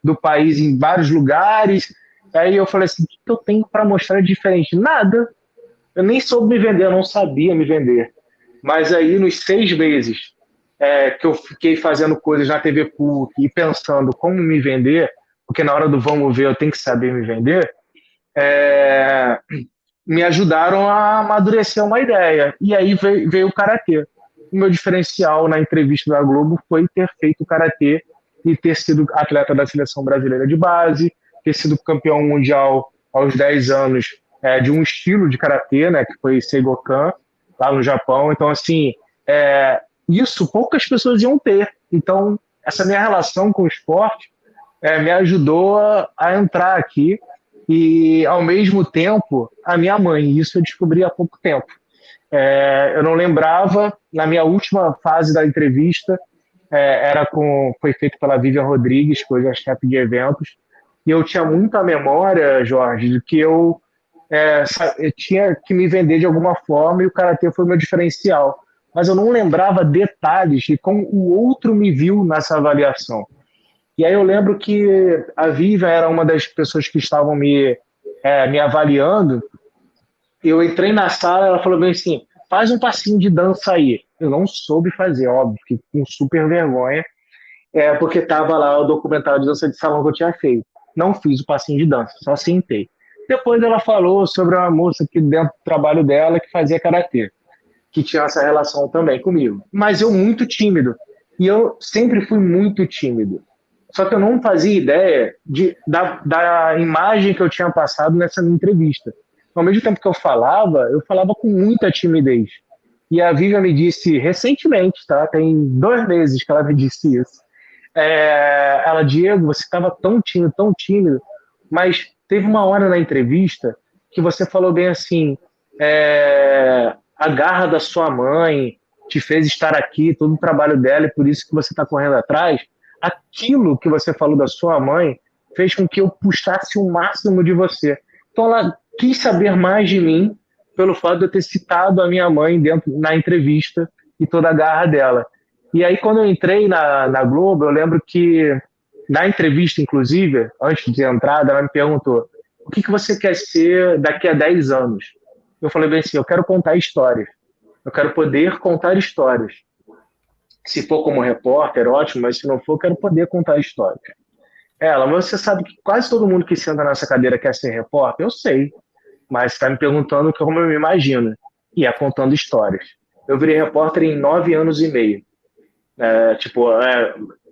do país em vários lugares. Aí eu falei assim: o que eu tenho para mostrar diferente? Nada. Eu nem soube me vender, eu não sabia me vender. Mas aí, nos 6 meses que eu fiquei fazendo coisas na TV PUC e pensando como me vender, porque na hora do vamos ver eu tenho que saber me vender, me ajudaram a amadurecer uma ideia. E aí veio o Karatê. O meu diferencial na entrevista da Globo foi ter feito Karatê e ter sido atleta da seleção brasileira de base, ter sido campeão mundial aos 10 anos de um estilo de Karatê, né, que foi Seigokan, lá no Japão. Então, assim, isso poucas pessoas iam ter. Então, essa minha relação com o esporte me ajudou a entrar aqui. E, ao mesmo tempo, a minha mãe. Isso eu descobri há pouco tempo. Eu não lembrava, na minha última fase da entrevista, foi feito pela Vivian Rodrigues, que hoje é chefe de eventos, e eu tinha muita memória, Jorge, de que eu tinha que me vender de alguma forma, e o Karatê foi o meu diferencial. Mas eu não lembrava detalhes de como o outro me viu nessa avaliação. E aí eu lembro que a Vivian era uma das pessoas que estavam me avaliando. Eu entrei na sala, ela falou bem assim: faz um passinho de dança aí. Eu não soube fazer, óbvio, fiquei com super vergonha, porque estava lá o documentário de dança de salão que eu tinha feito. Não fiz o passinho de dança, só sentei. Depois ela falou sobre uma moça que dentro do trabalho dela que fazia Karatê, que tinha essa relação também comigo. Mas eu muito tímido. E eu sempre fui muito tímido. Só que eu não fazia ideia da imagem que eu tinha passado nessa minha entrevista. Ao mesmo tempo que eu falava com muita timidez. E a Vivian me disse recentemente, tá? Tem 2 meses que ela me disse isso. Ela: Diego, você estava tão tímido, mas teve uma hora na entrevista que você falou bem assim: a garra da sua mãe te fez estar aqui, todo o trabalho dela, e por isso que você está correndo atrás. Aquilo que você falou da sua mãe fez com que eu puxasse o máximo de você. Então ela quis saber mais de mim pelo fato de eu ter citado a minha mãe na entrevista e toda a garra dela. E aí, quando eu entrei na Globo, eu lembro que na entrevista, inclusive, antes de entrada, ela me perguntou: o que você quer ser daqui a 10 anos? Eu falei bem assim: eu quero contar histórias. Eu quero poder contar histórias. Se for como repórter, ótimo, mas se não for, eu quero poder contar histórias. Ela: mas você sabe que quase todo mundo que senta nessa cadeira quer ser repórter? Eu sei, mas você está me perguntando como eu me imagino. E contando histórias. Eu virei repórter em 9 anos e meio.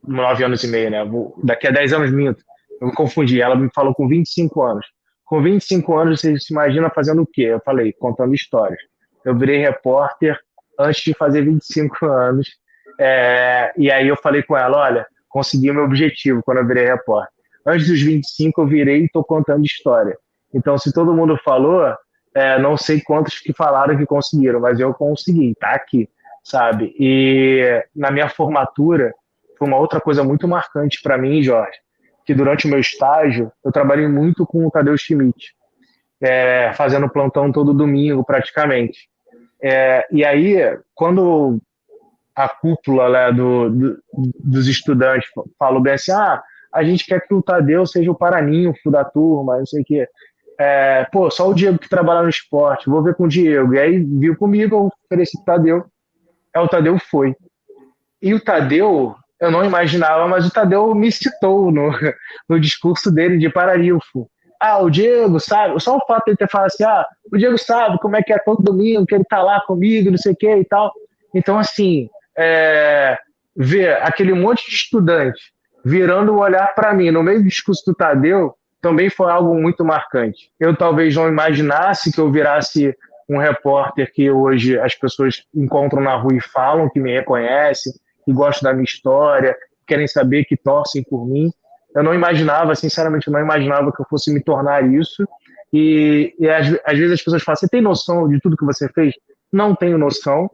9 anos e meio, né? Daqui a 10 anos minto. Eu me confundi. Ela me falou com 25 anos. Com 25 anos, você se imagina fazendo o quê? Eu falei: contando histórias. Eu virei repórter antes de fazer 25 anos. E aí eu falei com ela: olha, consegui o meu objetivo quando eu virei repórter. Antes dos 25 eu virei e estou contando história. Então, se todo mundo falou, não sei quantos que falaram que conseguiram, mas eu consegui, tá aqui, sabe? E na minha formatura, foi uma outra coisa muito marcante para mim, Jorge, que durante o meu estágio, eu trabalhei muito com o Tadeu Schmidt, fazendo plantão todo domingo, praticamente. E aí, quando a cúpula, né, dos estudantes falou bem assim: a gente quer que o Tadeu seja o paraninfo da turma, não sei o quê. Só o Diego que trabalha no esporte, vou ver com o Diego. E aí viu comigo, eu ofereci pro Tadeu. O Tadeu foi. E o Tadeu, eu não imaginava, mas o Tadeu me citou no discurso dele de paraninfo. O Diego sabe, só o fato de ele ter falado assim: o Diego sabe como é que é todo domingo, que ele tá lá comigo, não sei o que e tal. Então, assim, ver aquele monte de estudante virando o olhar para mim no meio do discurso do Tadeu também foi algo muito marcante. Eu talvez não imaginasse que eu virasse um repórter que hoje as pessoas encontram na rua e falam, que me reconhecem, que gostam da minha história, querem saber, que torcem por mim. Eu não imaginava, sinceramente, eu não imaginava que eu fosse me tornar isso. E às vezes as pessoas falam, você tem noção de tudo que você fez? Não tenho noção.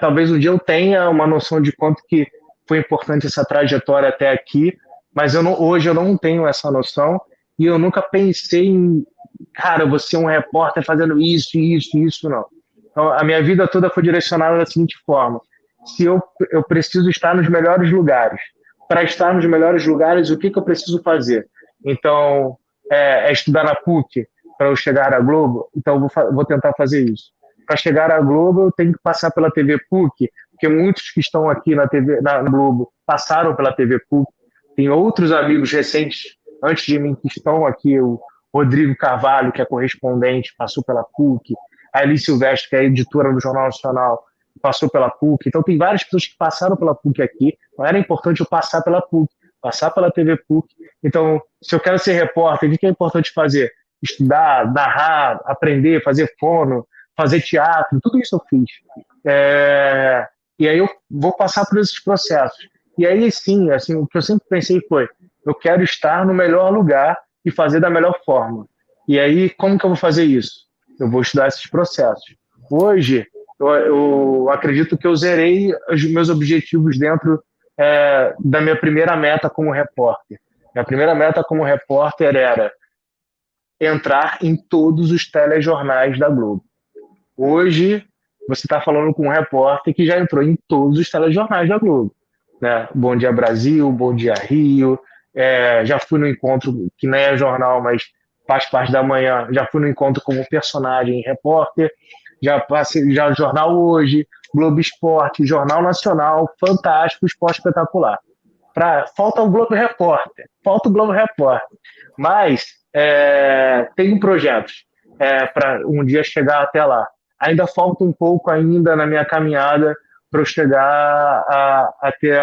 Talvez um dia eu tenha uma noção de quanto que foi importante essa trajetória até aqui, mas hoje eu não tenho essa noção e eu nunca pensei em, cara, eu vou ser um repórter fazendo isso, não. Então, a minha vida toda foi direcionada da seguinte forma: se eu preciso estar nos melhores lugares. Para estar nos melhores lugares, o que eu preciso fazer? Então, estudar na PUC para eu chegar à Globo? Então, eu vou tentar fazer isso. Para chegar à Globo, eu tenho que passar pela TV PUC, porque muitos que estão aqui na Globo passaram pela TV PUC. Tem outros amigos recentes, antes de mim, que estão aqui. O Rodrigo Carvalho, que é correspondente, passou pela PUC. A Eli Silvestre, que é editora do Jornal Nacional, passou pela PUC. Então, tem várias pessoas que passaram pela PUC aqui. Não era importante eu passar pela PUC, passar pela TV PUC. Então, se eu quero ser repórter, o que é importante fazer? Estudar, narrar, aprender, fazer fono, fazer teatro, tudo isso eu fiz. E aí eu vou passar por esses processos. E aí, sim, assim, o que eu sempre pensei foi, eu quero estar no melhor lugar e fazer da melhor forma. E aí, como que eu vou fazer isso? Eu vou estudar esses processos. Hoje, eu acredito que eu zerei os meus objetivos dentro da minha primeira meta como repórter. Minha primeira meta como repórter era entrar em todos os telejornais da Globo. Hoje, você está falando com um repórter que já entrou em todos os telejornais da Globo. Né? Bom Dia Brasil, Bom Dia Rio, já fui no encontro, que nem é jornal, mas faz parte da manhã, já fui no encontro como personagem repórter, já passei já Jornal Hoje, Globo Esporte, Jornal Nacional, Fantástico, Esporte Espetacular. Falta o Globo Repórter, mas tenho projetos para um dia chegar até lá. Ainda falta um pouco ainda na minha caminhada para eu chegar a ter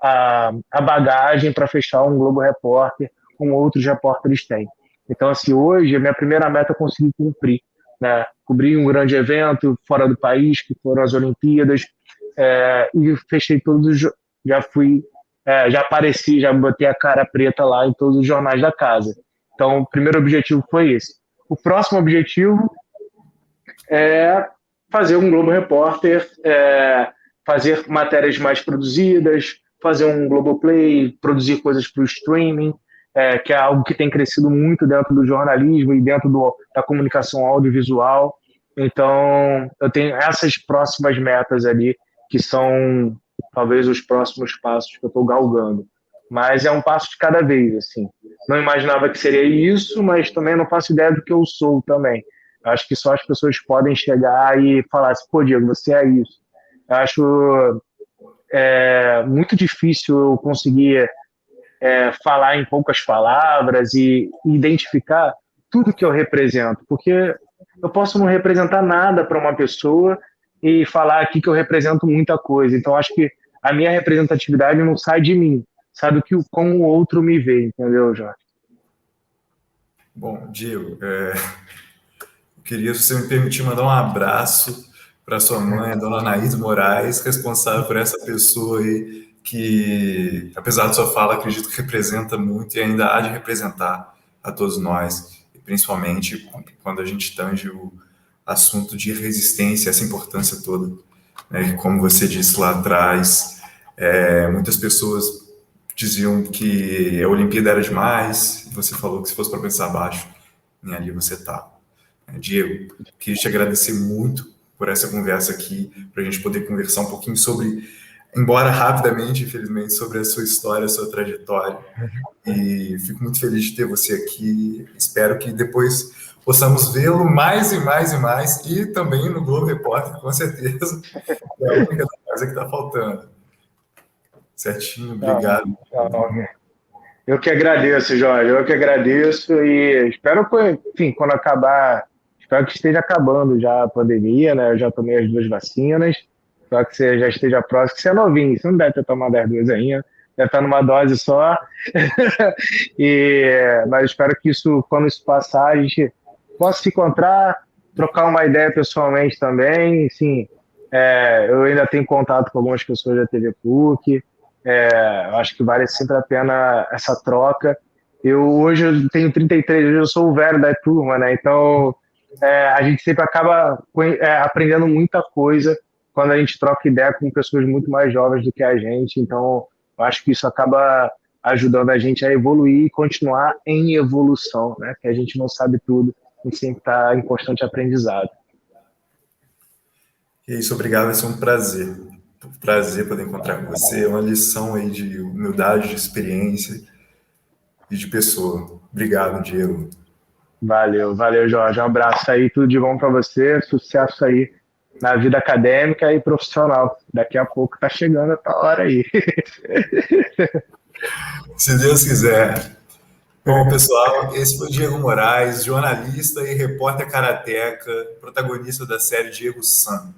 a bagagem para fechar um Globo Repórter, como outros repórteres têm. Então, assim, hoje, a minha primeira meta eu consegui cumprir. Né? Cobri um grande evento fora do país, que foram as Olimpíadas, e fechei todos, já apareci, já botei a cara preta lá em todos os jornais da casa. Então, o primeiro objetivo foi esse. O próximo objetivo é fazer um Globo Repórter, fazer matérias mais produzidas, fazer um Globoplay, produzir coisas para o streaming, que é algo que tem crescido muito dentro do jornalismo e dentro da comunicação audiovisual. Então, eu tenho essas próximas metas ali, que são talvez os próximos passos que eu estou galgando. Mas é um passo de cada vez, assim. Não imaginava que seria isso, mas também não faço ideia do que eu sou também. Eu acho que só as pessoas podem chegar e falar assim, pô, Diego, você é isso. Eu acho muito difícil eu conseguir falar em poucas palavras e identificar tudo que eu represento, porque eu posso não representar nada para uma pessoa e falar aqui que eu represento muita coisa. Então, acho que a minha representatividade não sai de mim, sai do que como o outro me vê, entendeu, Jorge? Bom, Diego, eu queria, se você me permitir, mandar um abraço para sua mãe, a dona Anaís Moraes, responsável por essa pessoa aí que, apesar de sua fala, acredito que representa muito e ainda há de representar a todos nós, e principalmente quando a gente tange o assunto de resistência, essa importância toda, né? Como você disse lá atrás, muitas pessoas diziam que a Olimpíada era demais, e você falou que se fosse para pensar abaixo, nem ali você está. Diego, queria te agradecer muito por essa conversa aqui, para a gente poder conversar um pouquinho sobre, embora rapidamente, infelizmente, sobre a sua história, a sua trajetória. E fico muito feliz de ter você aqui. Espero que depois possamos vê-lo mais e mais e mais, e também no Globo Repórter, com certeza. É a única coisa que está faltando. Certinho, obrigado. Eu que agradeço, Jorge. Eu que agradeço e espero que, enfim, quando acabar, espero que esteja acabando já a pandemia, né? Eu já tomei as 2 vacinas Só que você já esteja próximo, que você é novinho, você não deve ter tomado as duas ainda, deve estar numa dose só. Mas espero que isso, quando isso passar, a gente possa se encontrar, trocar uma ideia pessoalmente também. Sim, eu ainda tenho contato com algumas pessoas da TV PUC, eu acho que vale sempre a pena essa troca. Hoje eu tenho 33, hoje eu sou o velho da turma, né? Então a gente sempre acaba aprendendo muita coisa quando a gente troca ideia com pessoas muito mais jovens do que a gente. Então eu acho que isso acaba ajudando a gente a evoluir e continuar em evolução, né? Que a gente não sabe tudo, a gente sempre está em constante aprendizado. É isso, obrigado, vai ser um prazer. Prazer poder encontrar com você, é uma lição aí de humildade, de experiência e de pessoa. Obrigado, Diego. Valeu, Jorge. Um abraço aí, tudo de bom para você, sucesso aí na vida acadêmica e profissional. Daqui a pouco tá chegando essa hora aí. Se Deus quiser. Bom, pessoal, esse foi o Diego Moraes, jornalista e repórter karateca, protagonista da série Diego San.